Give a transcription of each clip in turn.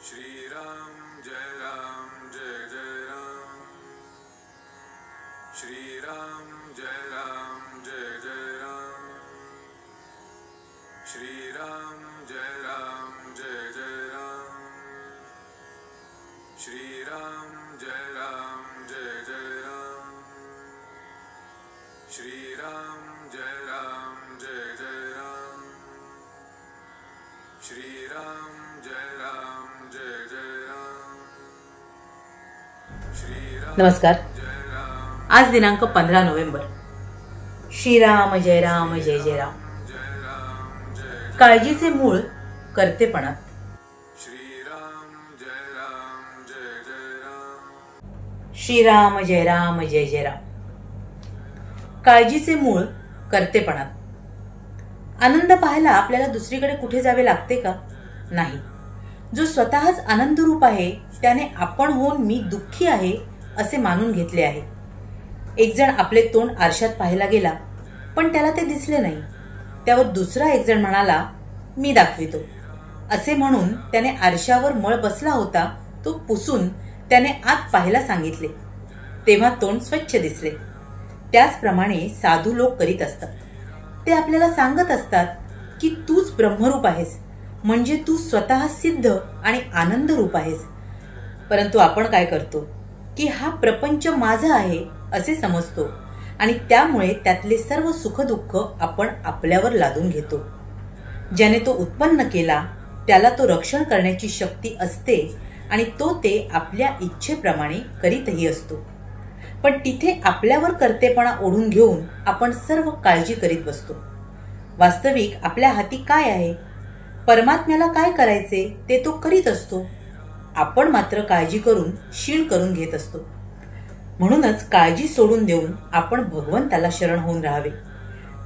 श्री राम जय जय राम। श्री राम जय जय राम। श्री राम जय जय राम। श्री राम जय जय राम। श्री राम जय जय राम। श्री राम जय जय राम। नमस्कार। आज दिनांक 15 नोव्हेंबर। श्रीराम जय राम जय जय राम। काळजीचे मूळ कर्तेपणात। श्रीराम जय राम जय जय राम। काळजीचे मूळ कर्तेपणात। आनंद पाहायला आपल्याला दुसरीकडे कुठे जावे लागते का? नाही। जो स्वतःच आनंद रूप आहे त्याने आपण होऊन मी दुःखी आहे असे मानून घेतले आहे। एक जण आपले तोंड आरशात पाहायला गेला पण त्याला ते दिसले नाही। त्यावर दुसरा एक जण म्हणाला मी दाखवितो असे म्हणून त्याने आरशावर मळ बसला होता तो पुसून त्याने आत पाहायला सांगितले तेव्हा तोंड स्वच्छ दिसले। त्याचप्रमाणे साधू लोक करीत असतात। ते आपल्याला सांगत असतात की तूच ब्रह्मरूप आहेस म्हणजे तू स्वतः सिद्ध आणि आनंद रूप आहेस। परंतु आपण काय करतो की हा प्रपंच माझा आहे असे समजतो आणि त्यामुळे त्यातले सर्व सुख दुःख आपण आपल्यावर लादून घेतो। ज्याने तो उत्पन्न केला त्याला तो रक्षण करण्याची शक्ती असते आणि तो ते आपल्या इच्छेप्रमाणे करीतही असतो। पण तिथे आपल्यावर कर्तेपणा ओढून घेऊन आपण सर्व काळजी करीत बसतो। वास्तविक आपल्या हाती काय आहे? परमात्म्याला काय करायचे ते तो करीत असतो। आपण मात्र काळजी करून शीण करून घेत असतो। म्हणूनच काळजी सोडून देऊन आपण भगवंताला शरण होऊन राहावे।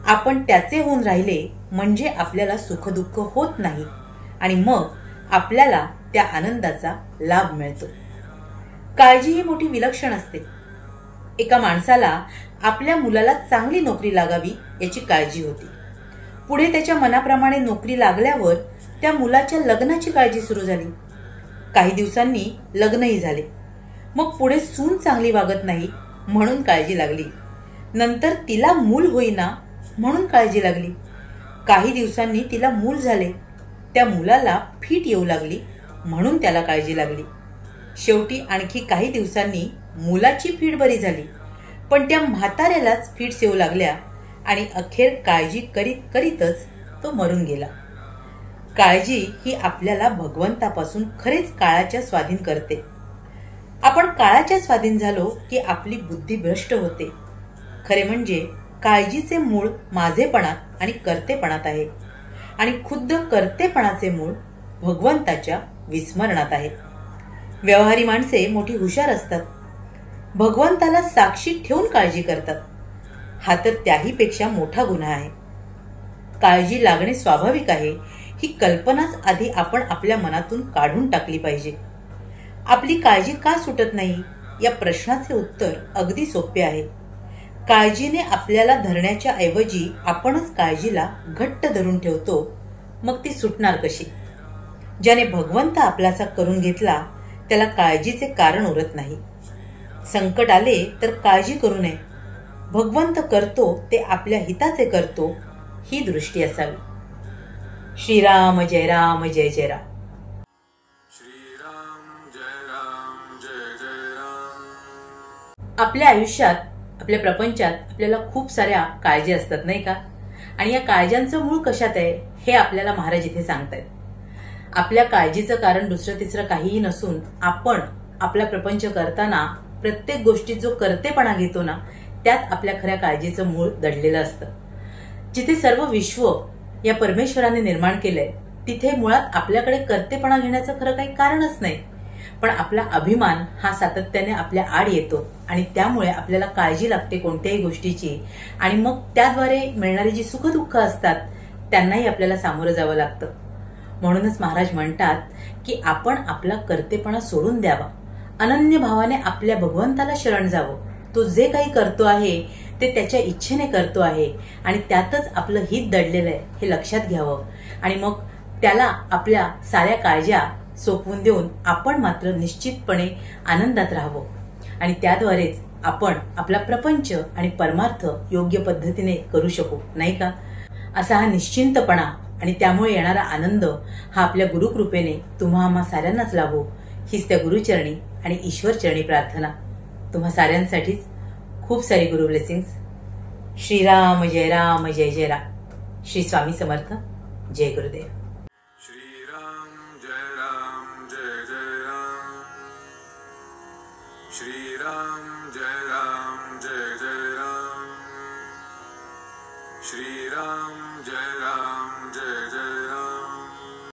आपण त्याचे होऊन राहिले म्हणजे आपल्याला सुख दुःख होत नाही आणि मग आपल्याला त्या आनंदाचा लाभ मिळतो। काळजी ही मोठी विलक्षण असते। एका माणसाला आपल्या मुलाला चांगली नोकरी लागावी याची काळजी होती। पुढे त्याच्या मनाप्रमाणे नोकरी लागल्यावर त्या मुलाच्या लग्नाची काळजी सुरू झाली। काही दिवसांनी लग्नही झाले। मग पुढे सून चांगली वागत नाही म्हणून काळजी लागली। नंतर तिला मूल होईना म्हणून काळजी लागली। काही दिवसांनी तिला मूल झाले। त्या मुलाला फीट येऊ लागली म्हणून त्याला काळजी लागली। शेवटी आणखी काही दिवसांनी मुलाची फीट बरी झाली पण त्या म्हाताऱ्यालाच फीट्स येऊ लागल्या आणि अखेर काळजी करीत करीतच तो मरून गेला। काळजी ही आपल्याला भगवंतापासून खरेच काळाच्या स्वाधीन करते। आपण काळाच्या स्वाधीन झालो की आपली बुद्धी भ्रष्ट होते। खरे म्हणजे काळजीचे मूळ माझेपणात आणि कर्तेपणात आहे आणि खुद्द कर्तेपणाचे मूळ भगवंताच्या विस्मरणात आहे। व्यवहारी माणसे मोठी हुशार असतात। भगवंताला साक्षी ठेवून काळजी करतात। हा तर त्याही पेक्षा मोठा गुन्हा आहे। काळजी लागणे स्वाभाविक आहे ही कल्पनाच आधी आपण आपल्या मनातून काढून टाकली पाहिजे। आपली काळजी का सुटत नाही या प्रश्नाचे उत्तर अगदी सोपे आहे। काळजीने आपल्याला धरण्याच्या ऐवजी आपणच काळजीला घट्ट धरून ठेवतो मग ती सुटणार कशी? ज्याने भगवंत आपलासा करून घेतला त्याला काळजीचे कारण उरत नाही। संकट आले तर काळजी करू नये। भगवंत करतो ते आपल्या हिताचे करतो ही दृष्टी असावी। श्रीराम जय राम जय जय राम। श्रीराम जय जय राम। आपल्या आयुष्यात आपल्या प्रपंचात आपल्याला खूप साऱ्या काळजी असतात नाही का? आणि या काळजांचं मूळ कशात आहे हे आपल्याला महाराज इथे सांगतायत। आपल्या काळजीचं कारण दुसरं तिसरं काहीही नसून आपण आपला प्रपंच करताना प्रत्येक गोष्टीत जो कर्तेपणा घेतो ना त्यात आपल्या खऱ्या काळजीचं मूळ दडलेलं असतं। जिथे सर्व विश्व या परमेश्वराने निर्माण केलंय तिथे मुळात आपल्याकडे कर्तेपणा घेण्याचं खरं काही कारणच नाही। पण आपला अभिमान हा सातत्याने आपल्या आड येतो आणि त्यामुळे आपल्याला काळजी लागते कोणत्याही गोष्टीची आणि मग त्याद्वारे मिळणारी जी सुखदुःख असतात त्यांनाही आपल्याला सामोरं जावं लागतं। म्हणूनच महाराज म्हणतात की आपण आपला कर्तेपणा सोडून द्यावा। अनन्य भावाने आपल्या भगवंताला शरण जावं। तो जे काही करतो आहे ते त्याच्या इच्छेने करतो आहे आणि त्यातच आपलं हित दडलेलं आहे हे लक्षात घ्यावं आणि मग त्याला आपल्या साऱ्या काळज्या सोपवून देऊन आपण मात्र निश्चितपणे आनंदात राहावं आणि त्याद्वारेच आपण आपला प्रपंच आणि परमार्थ योग्य पद्धतीने करू शकू, नाही का? असा हा निश्चिंतपणा आणि त्यामुळे येणारा आनंद हा आपल्या गुरुकृपेने तुम्हा आम्हा साऱ्यांनाच लाभो, हीच त्या गुरुचरणी आणि ईश्वरचरणी प्रार्थना. तुम्हा साऱ्यांसाठीच खूप सारी गुरु ब्लेसिंग्स. श्रीराम जय राम जय जय राम. श्री स्वामी समर्थ. जय Gurudev. Shri Ram Jai Ram Jai Jai Ram. Shri Ram Jai Ram Jai Jai Ram. Shri Ram